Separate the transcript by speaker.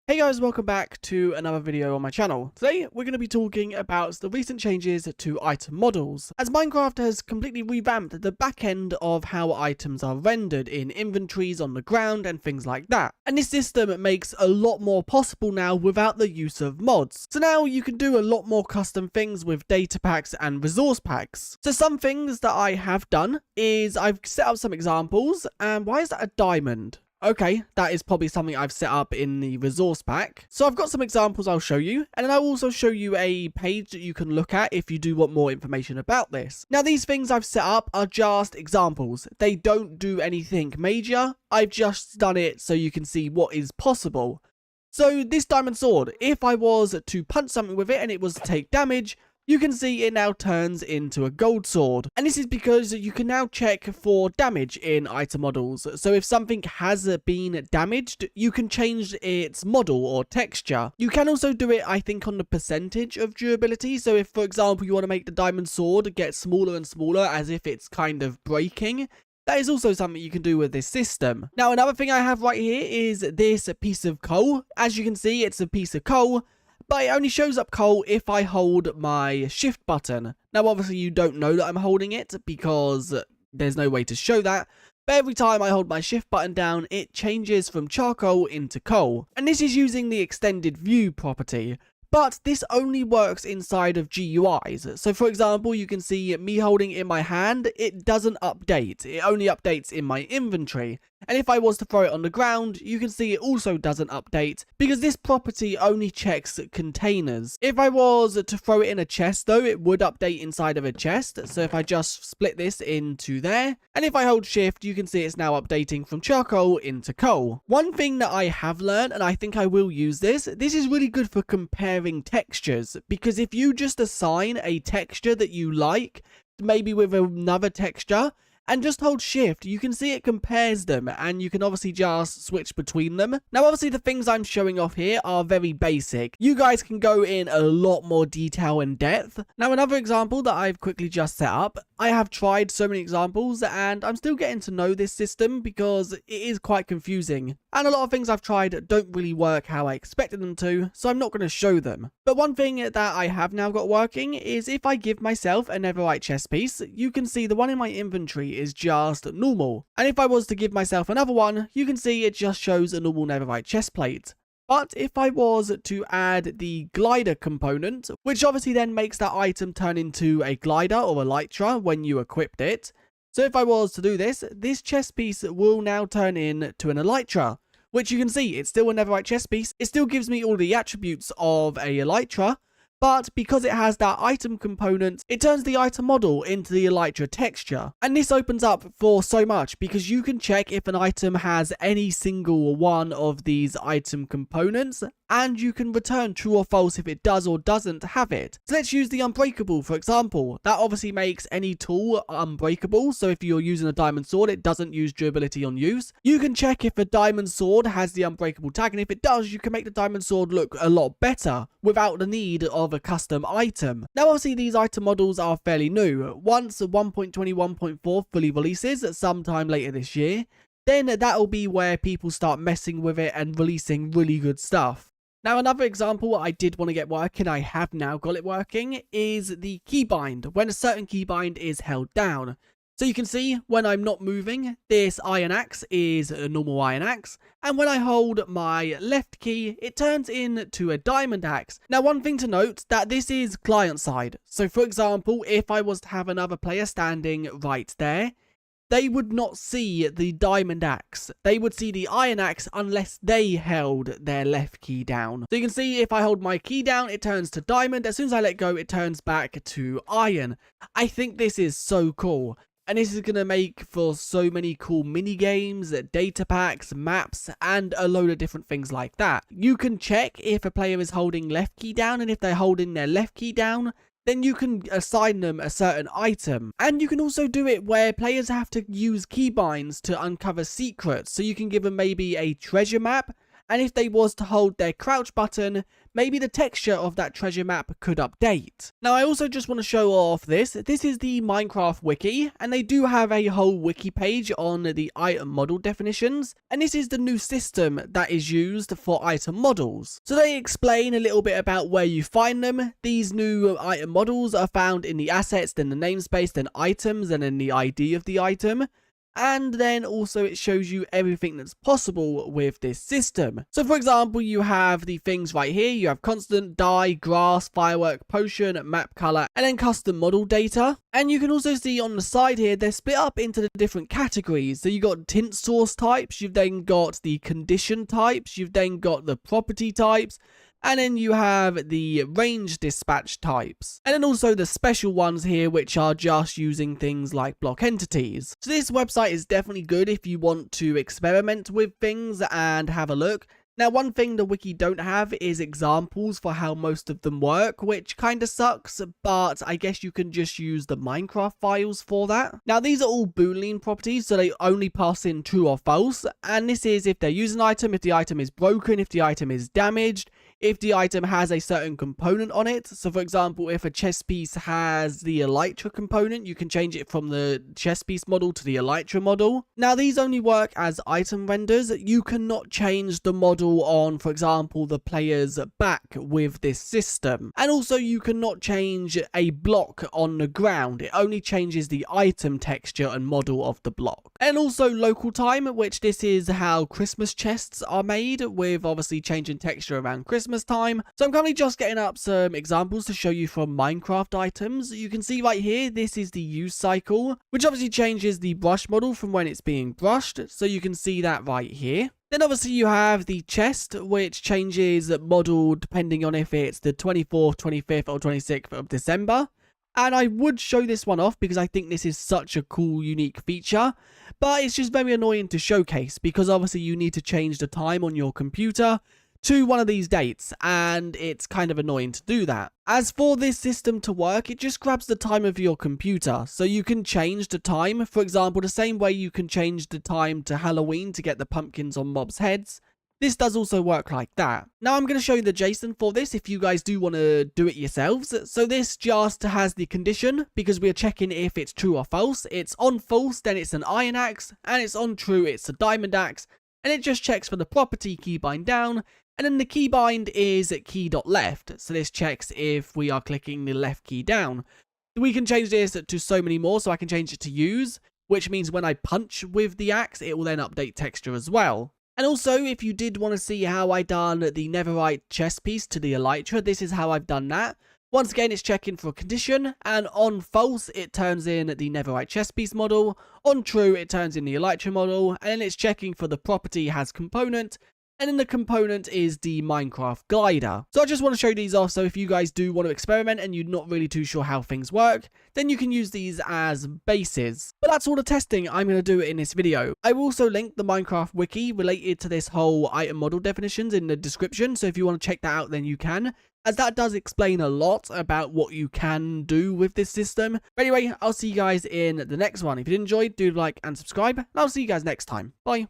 Speaker 1: Hey guys, welcome back to another video on my channel. Today we're going to be talking about the recent changes to item models, as Minecraft has completely revamped the back end of how items are rendered in inventories on the ground and things like that. And this system makes a lot more possible now without the use of mods. So now you can do a lot more custom things with data packs and resource packs. So some things that I have done is I've set up some examples. And why is that a diamond? Okay, that is probably something I've set up in the resource pack. So I've got some examples I'll show you, and then I'll also show you a page that you can look at if you do want more information about this. Now, these things I've set up are just examples. They don't do anything major. I've just done it so you can see what is possible. So this diamond sword, if I was to punch something with it and it was to take damage, you can see it now turns into a gold sword. And this is because you can now check for damage in item models. So if something has been damaged, you can change its model or texture. You can also do it, I think, on the percentage of durability. So if, for example, you want to make the diamond sword get smaller and smaller as if it's kind of breaking, that is also something you can do with this system. Now, another thing I have right here is this piece of coal. As you can see, it's a piece of coal, but it only shows up coal if I hold my shift button. Now, obviously, you don't know that I'm holding it because there's no way to show that. But every time I hold my shift button down, it changes from charcoal into coal. And this is using the extended view property. But this only works inside of GUIs. So for example, you can see me holding it in my hand, it doesn't update. It only updates in my inventory. And if I was to throw it on the ground, you can see it also doesn't update because this property only checks containers. If I was to throw it in a chest though, it would update inside of a chest. So if I just split this into there, and if I hold shift, you can see it's now updating from charcoal into coal. One thing that I have learned, and I think I will use this is really good for comparing textures, because if you just assign a texture that you like, maybe with another texture, and just hold shift, you can see it compares them, and you can obviously just switch between them. Now, obviously, the things I'm showing off here are very basic. You guys can go in a lot more detail and depth. Now, another example that I've quickly just set up, I have tried so many examples, and I'm still getting to know this system because it is quite confusing. And a lot of things I've tried don't really work how I expected them to, so I'm not going to show them. But one thing that I have now got working is if I give myself a netherite chest piece, you can see the one in my inventory is just normal. And if I was to give myself another one, you can see it just shows a normal netherite chest plate. But if I was to add the glider component, which obviously then makes that item turn into a glider or elytra when you equipped it. So if I was to do this, this chest piece will now turn into an elytra, which you can see it's still a netherite chest piece. It still gives me all the attributes of a elytra, but because it has that item component, it turns the item model into the elytra texture. And this opens up for so much because you can check if an item has any single one of these item components, and you can return true or false if it does or doesn't have it. So let's use the unbreakable, for example. That obviously makes any tool unbreakable, so if you're using a diamond sword, it doesn't use durability on use. You can check if a diamond sword has the unbreakable tag, and if it does, you can make the diamond sword look a lot better without the need of a custom item. Now, obviously, these item models are fairly new. Once 1.21.4 fully releases sometime later this year, then that'll be where people start messing with it and releasing really good stuff. Now, another example I did want to get working, I have now got it working, is the keybind, when a certain keybind is held down. So you can see when I'm not moving, this iron axe is a normal iron axe, and when I hold my left key, it turns into a diamond axe. Now, one thing to note, that this is client side. So for example, if I was to have another player standing right there, they would not see the diamond axe. They would see the iron axe unless they held their left key down. So you can see if I hold my key down, it turns to diamond. As soon as I let go, it turns back to iron. I think this is so cool. And this is going to make for so many cool mini games, data packs, maps, and a load of different things like that. You can check if a player is holding left key down, and if they're holding their left key down, then you can assign them a certain item. And you can also do it where players have to use keybinds to uncover secrets. So you can give them maybe a treasure map, and if they was to hold their crouch button, maybe the texture of that treasure map could update. Now I also just want to show off this. This is the Minecraft wiki, and they do have a whole wiki page on the item model definitions, and this is the new system that is used for item models. So they explain a little bit about where you find them. These new item models are found in the assets, then the namespace, then items, and then the ID of the item. And then also it shows you everything that's possible with this system. So for example, you have the things right here. You have constant, dye, grass, firework, potion, map color, and then custom model data. And you can also see on the side here, they're split up into the different categories. So you got tint source types, you've then got the condition types, you've then got the property types, and then you have the range dispatch types. And then also the special ones here, which are just using things like block entities. So this website is definitely good if you want to experiment with things and have a look. Now, one thing the wiki don't have is examples for how most of them work, which kind of sucks, but I guess you can just use the Minecraft files for that. Now, these are all Boolean properties, so they only pass in true or false, and this is if they use an item, if the item is broken, if the item is damaged, if the item has a certain component on it. So for example, if a chess piece has the elytra component, you can change it from the chess piece model to the elytra model. Now these only work as item renders. You cannot change the model on, for example, the player's back with this system. And also you cannot change a block on the ground. It only changes the item texture and model of the block. And also local time, which this is how Christmas chests are made, with obviously changing texture around Christmas time. So I'm currently just getting up some examples to show you from Minecraft items. You can see right here, this is the use cycle, which obviously changes the brush model from when it's being brushed. So you can see that right here. Then obviously you have the chest, which changes model depending on if it's the 24th, 25th, or 26th of December. And I would show this one off because I think this is such a cool, unique feature. But it's just very annoying to showcase because obviously you need to change the time on your computer to one of these dates, and it's kind of annoying to do that. As for this system to work, it just grabs the time of your computer, so you can change the time. For example, the same way you can change the time to Halloween to get the pumpkins on mobs' heads. This does also work like that. Now I'm going to show you the JSON for this if you guys do want to do it yourselves. So this just has the condition because we are checking if it's true or false. It's on false, then it's an iron axe, and it's on true, it's a diamond axe, and it just checks for the property keybind down. And then the keybind is key.left, so this checks if we are clicking the left key down. We can change this to so many more, so I can change it to use, which means when I punch with the axe, it will then update texture as well. And also, if you did want to see how I done the netherite chess piece to the elytra, this is how I've done that. Once again, it's checking for a condition, and on false, it turns in the netherite chess piece model. On true, it turns in the elytra model, and then it's checking for the property has component. And then the component is the Minecraft glider. So I just want to show these off, so if you guys do want to experiment and you're not really too sure how things work, then you can use these as bases. But that's all the testing I'm going to do in this video. I will also link the Minecraft wiki related to this whole item model definitions in the description, so if you want to check that out, then you can, as that does explain a lot about what you can do with this system. But anyway, I'll see you guys in the next one. If you did enjoy, do like and subscribe, and I'll see you guys next time. Bye.